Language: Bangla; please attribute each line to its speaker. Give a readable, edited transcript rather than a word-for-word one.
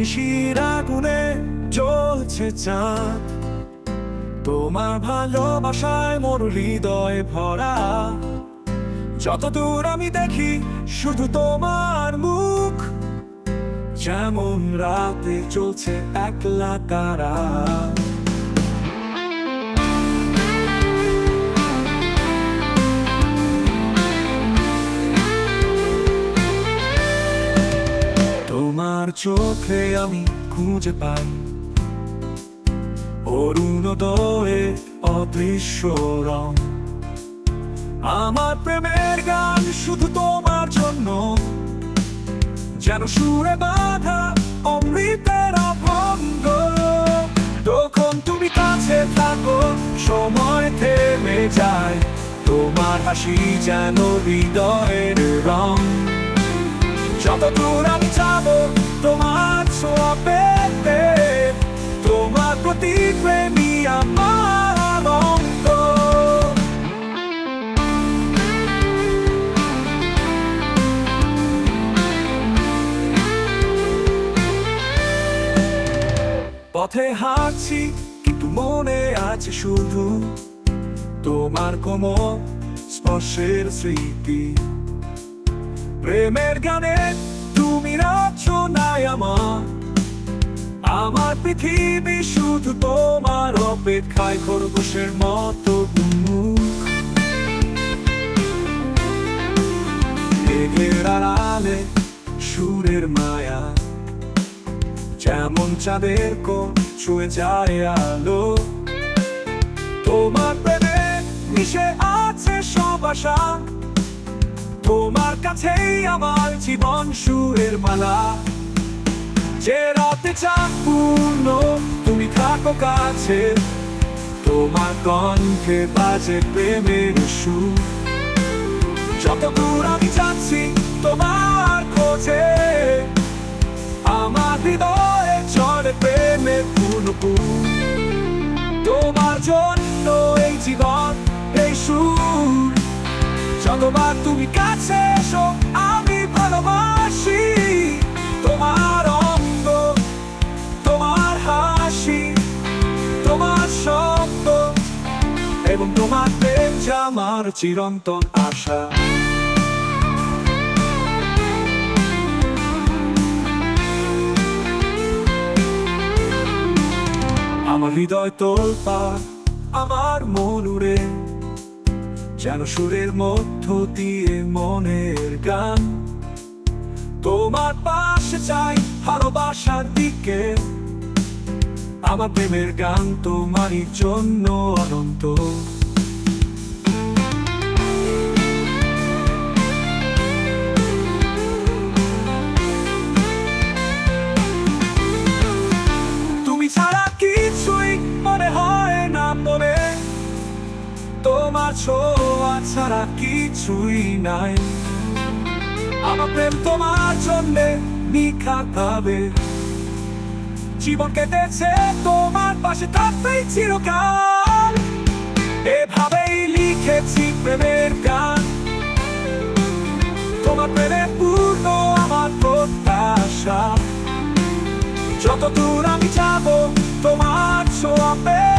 Speaker 1: শিশির আগুনে জ্বলছে চাঁদ, তোমার ভালোবাসায় মোর হৃদয় ভরা। যতদূর আমি দেখি শুধু তোমার মুখ, যেমন রাতে চলছে একলা তারা। তোমার চোখে আমি খুঁজে পাই অরুণোদয়ে অদৃশ্য রং। আমার প্রেমের গান শুধু তোমার জন্য, যেন সুরে বাঁধা অমৃতের অভঙ্গ। তখন তুমি কাছে থাকো সময় থেমে যায়, তোমার হাসি যেন হৃদয়ের রং। যতদূর আমি যাবো তোমার ছোঁয়া পেতে, তোমার প্রতি প্রেমী আমার অঙ্গ। পথে হাঁটছি কিন্তু মনে আছে শুধু তোমার কোমল স্পর্শের স্মৃতি। প্রেমের গানে তুমি রচনায় আমার পৃথিবী শুধু তোমার অপেক্ষায় খরগোশের মতো উন্মুখ। মেঘের আড়ালে সুরের মায়া, যেমন চাঁদের কোণ ছুঁয়ে যায় আলো। তোমার প্রেমে মিশে আছে সব আশা, তোমার কাছেই আমার জীবন সুরের মালা। যে রাতে চাঁদ পূর্ণ তুমি থাকো কাছে, তোমার কণ্ঠে বাজে প্রেমের সুর। যতদূর আমি যাচ্ছি তোমার খোঁজে, আমার হৃদয়ে চলে প্রেমের ফুলকুল। তোমার জন্য এই জীবন এই সুর, যতবার তুমি কাছে এসো আমি ভালোবাসি। তোমার অঙ্গ, তোমার হাসি, তোমার শব্দ এবং তোমার প্রেম যে আমার চিরন্তন আশা। আমার হৃদয় তোলপাড়, আমার মন উড়ে, যেন সুরের মধ্য দিয়ে মনের গান। তোমার পাশে চাই ভালোবাসার দিকে, আমার প্রেমের গান তোমারই জন্য অনন্ত। তুমি ছাড়া কিছুই মনে হয় না মনে, তোমার ছোঁয়া ছাড়া কিছুই নাই। আমার প্রেম তোমার জন্যে নিখাত ভাবে, জীবন কেটেছে তোমার পাশে থাকবেই চিরকাল। এভাবেই লিখেছি প্রেমের গান, তোমার প্রেমে পূর্ণ আমার প্রত্যাশা। যতদূর আমি যাবো তোমার ছোঁয়া পেয়ে,